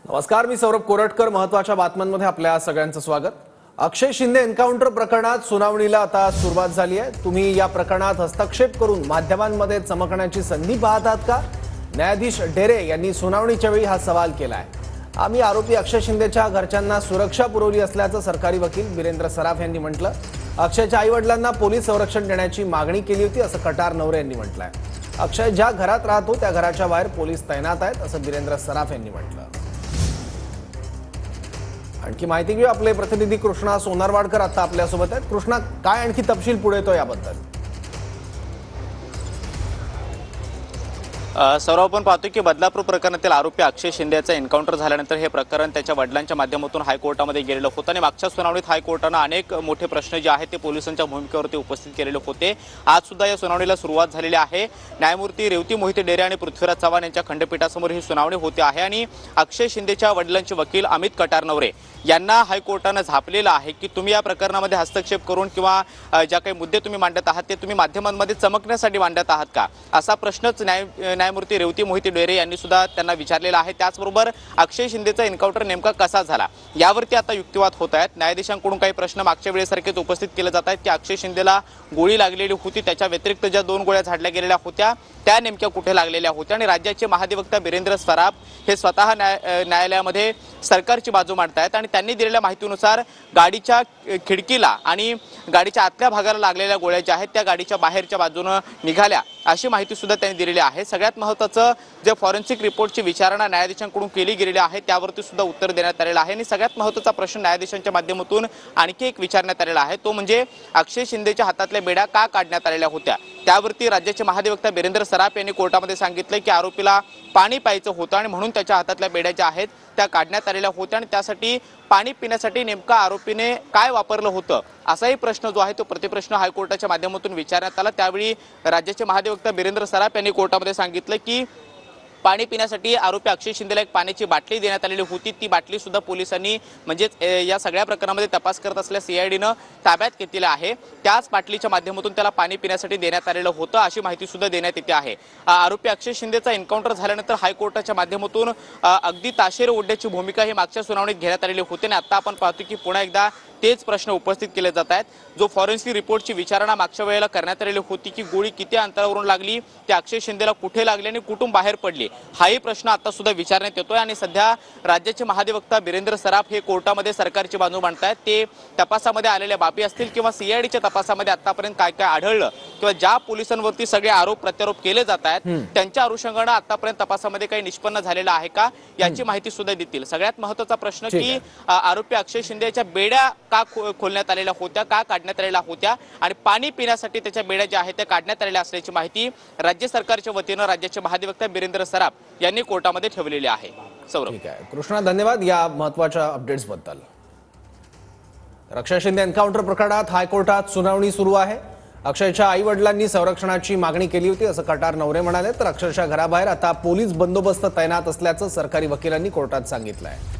नमस्कार, मी सौरभ कोरटकर। महत्त्वाच्या बातम्यांमध्ये आपल्या सगळ्यांचं स्वागत। अक्षय शिंदे एन्काउंटर प्रकरणात सुनावणीला आता सुरुवात झाली आहे। तुम्ही या प्रकरणात हस्तक्षेप करून माध्यमांमध्ये चमकण्याची संधी पाहत आहात का? न्यायाधीश डेरे यांनी सुनावणीच्या वेळी हा सवाल केलाय। आम्ही आरोपी अक्षय शिंदेच्या घरच्यांना सुरक्षा पुरवली असल्याचं सरकारी वकील बिरेंद्र सराफ यांनी म्हटलं। अक्षयच्या आईवडिलांना पोलीस संरक्षण देण्याची मागणी केली होती असं कटार नवरे यांनी म्हटलंय। अक्षय ज्या घरात राहतो त्या घराच्या बाहेर पोलीस तैनात आहेत असं बिरेंद्र सराफ यांनी म्हटलं। आणखी माहिती घेऊ, आपले प्रतिनिधी कृष्णा सोनारवाडकर आता आपल्यासोबत आहेत। कृष्णा, काय आणखी तपशील पुढे येतो याबद्दल? सौरभ, आपण पाहतो की बदलापूर प्रकरणातील आरोपी अक्षय शिंदेचं एन्काउंटर झाल्यानंतर हे प्रकरण त्याच्या वडिलांच्या माध्यमातून हायकोर्टामध्ये गेलेलं होतं आणि मागच्या सुनावणीत हायकोर्टानं अनेक मोठे प्रश्न जे आहेत ते पोलिसांच्या भूमिकेवरती उपस्थित केलेले होते। आज सुद्धा या सुनावणीला सुरुवात झालेली आहे। न्यायमूर्ती रेवती मोहिते डेरे आणि पृथ्वीराज चव्हाण यांच्या खंडपीठासमोर ही सुनावणी होते आहे आणि अक्षय शिंदेच्या वडिलांचे वकील अमित कटारनवरे यांना हायकोर्टानं झापलेलं आहे की तुम्ही या प्रकरणामध्ये हस्तक्षेप करून किंवा ज्या काही मुद्दे तुम्ही मांडत आहात ते तुम्ही माध्यमांमध्ये चमकण्यासाठी मांडत आहात का, असा प्रश्नच न्यायमूर्ती रेवती मोहिते डेरे यांनी सुद्धा त्यांना विचारलेला आहे। त्याचबरोबर अक्षय शिंदेचा एन्काउंटर नेमका कसा झाला यावरती आता युक्तिवाद होत आहेत। न्यायाधीशांकडून काही प्रश्न मागच्या वेळेसारखेच उपस्थित केले जात आहेत की अक्षय शिंदेला गोळी लागलेली होती, त्याच्या व्यतिरिक्त ज्या 2 गोळ्या झाडल्या गेलेल्या होत्या त्या नेमक्या कुठे लागलेल्या होत्या आणि राज्याचे महाधिवक्ता बिरेंद्र सराफ हे स्वतः न्यायालयामध्ये सरकारची बाजू मांडतायत आणि त्यांनी दिलेल्या माहितीनुसार गाडीच्या खिडकीला आणि गाडीच्या आतल्या भागाला लागलेल्या गोळ्या ज्या आहेत त्या गाडीच्या बाहेरच्या बाजूने निघाल्या अशी माहिती सुद्धा त्यांनी दिलेली आहे। सगळ्यात महत्त्वाचं जे फॉरेन्सिक रिपोर्टची विचारणा न्यायाधीशांकडून केली गेलेली आहे त्यावरती सुद्धा उत्तर देण्यात आलेलं आहे आणि सगळ्यात महत्त्वाचा प्रश्न न्यायाधीशांच्या माध्यमातून आणखी एक विचारण्यात आलेला आहे, तो म्हणजे अक्षय शिंदेच्या हातातल्या बेड्या का काढण्यात आलेल्या होत्या। त्यावरती राज्याचे महाधिवक्ता बिरेंद्र सराफ यांनी कोर्टामध्ये सांगितलं की आरोपीला पाणी प्यायचं होतं आणि म्हणून त्याच्या हातातल्या बेड्या ज्या आहेत त्या काढण्यात आलेल्या होत्या आणि त्यासाठी पाणी पिण्यासाठी नेमका आरोपीने काय वापरलं होतं असाही प्रश्न जो आहे तो प्रतिप्रश्न हायकोर्टाच्या माध्यमातून विचारण्यात आला। त्यावेळी राज्याचे महाधिवक्ता बिरेंद्र सराफ यांनी कोर्टामध्ये सांगितलं की पाणी पिण्यासाठी आरोपी अक्षय शिंदेला एक पाण्याची बाटली देण्यात आलेली होती। ती बाटली सुद्धा पोलिसांनी म्हणजेच या सगळ्या प्रकरणामध्ये तपास करत असलेल्या सीआयडीनं ताब्यात घेतलेली आहे। त्याच बाटलीच्या माध्यमातून त्याला पाणी पिण्यासाठी देण्यात आलेलं होतं अशी माहिती सुद्धा देण्यात येते आहे। आरोपी अक्षय शिंदेचा एन्काउंटर झाल्यानंतर हायकोर्टाच्या माध्यमातून अगदी ताशेरे ओढण्याची भूमिका ही मागच्या सुनावणीत घेण्यात आलेली होती आणि आता आपण पाहतो की पुन्हा एकदा तेच प्रश्न उपस्थित केले जात आहेत। जो फॉरेन्सिक रिपोर्टची विचारणा मागच्या वेळेला करण्यात आलेली होती की गोळी किती अंतरावरून लागली, त्या अक्षय शिंदेला कुठे लागली आणि कुठून बाहेर पडली, हाही प्रश्न आता सुद्धा विचारण्यात येतोय आणि सध्या राज्याचे महाधिवक्ता बिरेंद्र सराफ हे कोर्टामध्ये सरकारची बाजू मांडतायत। ते तपासामध्ये आलेल्या बाबी असतील किंवा सीआयडीच्या तपासामध्ये आतापर्यंत काय काय आढळलं किंवा ज्या पोलिसांवरती सगळे आरोप प्रत्यारोप केले जात आहेत त्यांच्या अनुषंगाने आतापर्यंत तपासामध्ये काही निष्पन्न झालेलं आहे का याची माहिती सुद्धा देतील। सगळ्यात महत्त्वाचा प्रश्न की आरोपी अक्षय शिंदेच्या बेड्या का खोलण्यात आलेल्या होत्या, का काढण्यात आलेल्या होत्या आणि पाणी पिण्यासाठी त्याच्या बेड्या ज्या आहेत त्या काढण्यात आलेल्या असल्याची माहिती राज्य सरकारच्या वतीनं राज्याचे महाधिवक्ता बिरेंद्र सराफ यांनी कोर्टामध्ये ठेवलेली आहे। सौरभ, ठीक आहे कृष्णा, धन्यवाद या महत्त्वाच्या अपडेट्स बद्दल। अक्षय शिंदे एन्काउंटर प्रकरणात हायकोर्टात सुनावणी सुरू आहे। अक्षयच्या आई वडिलांनी संरक्षणाची मागणी केली होती असं कटार नवरे म्हणाले, तर अक्षरशः घराबाहेर आता पोलीस बंदोबस्त तैनात असल्याचं सरकारी वकिलांनी कोर्टात सांगितलं आहे।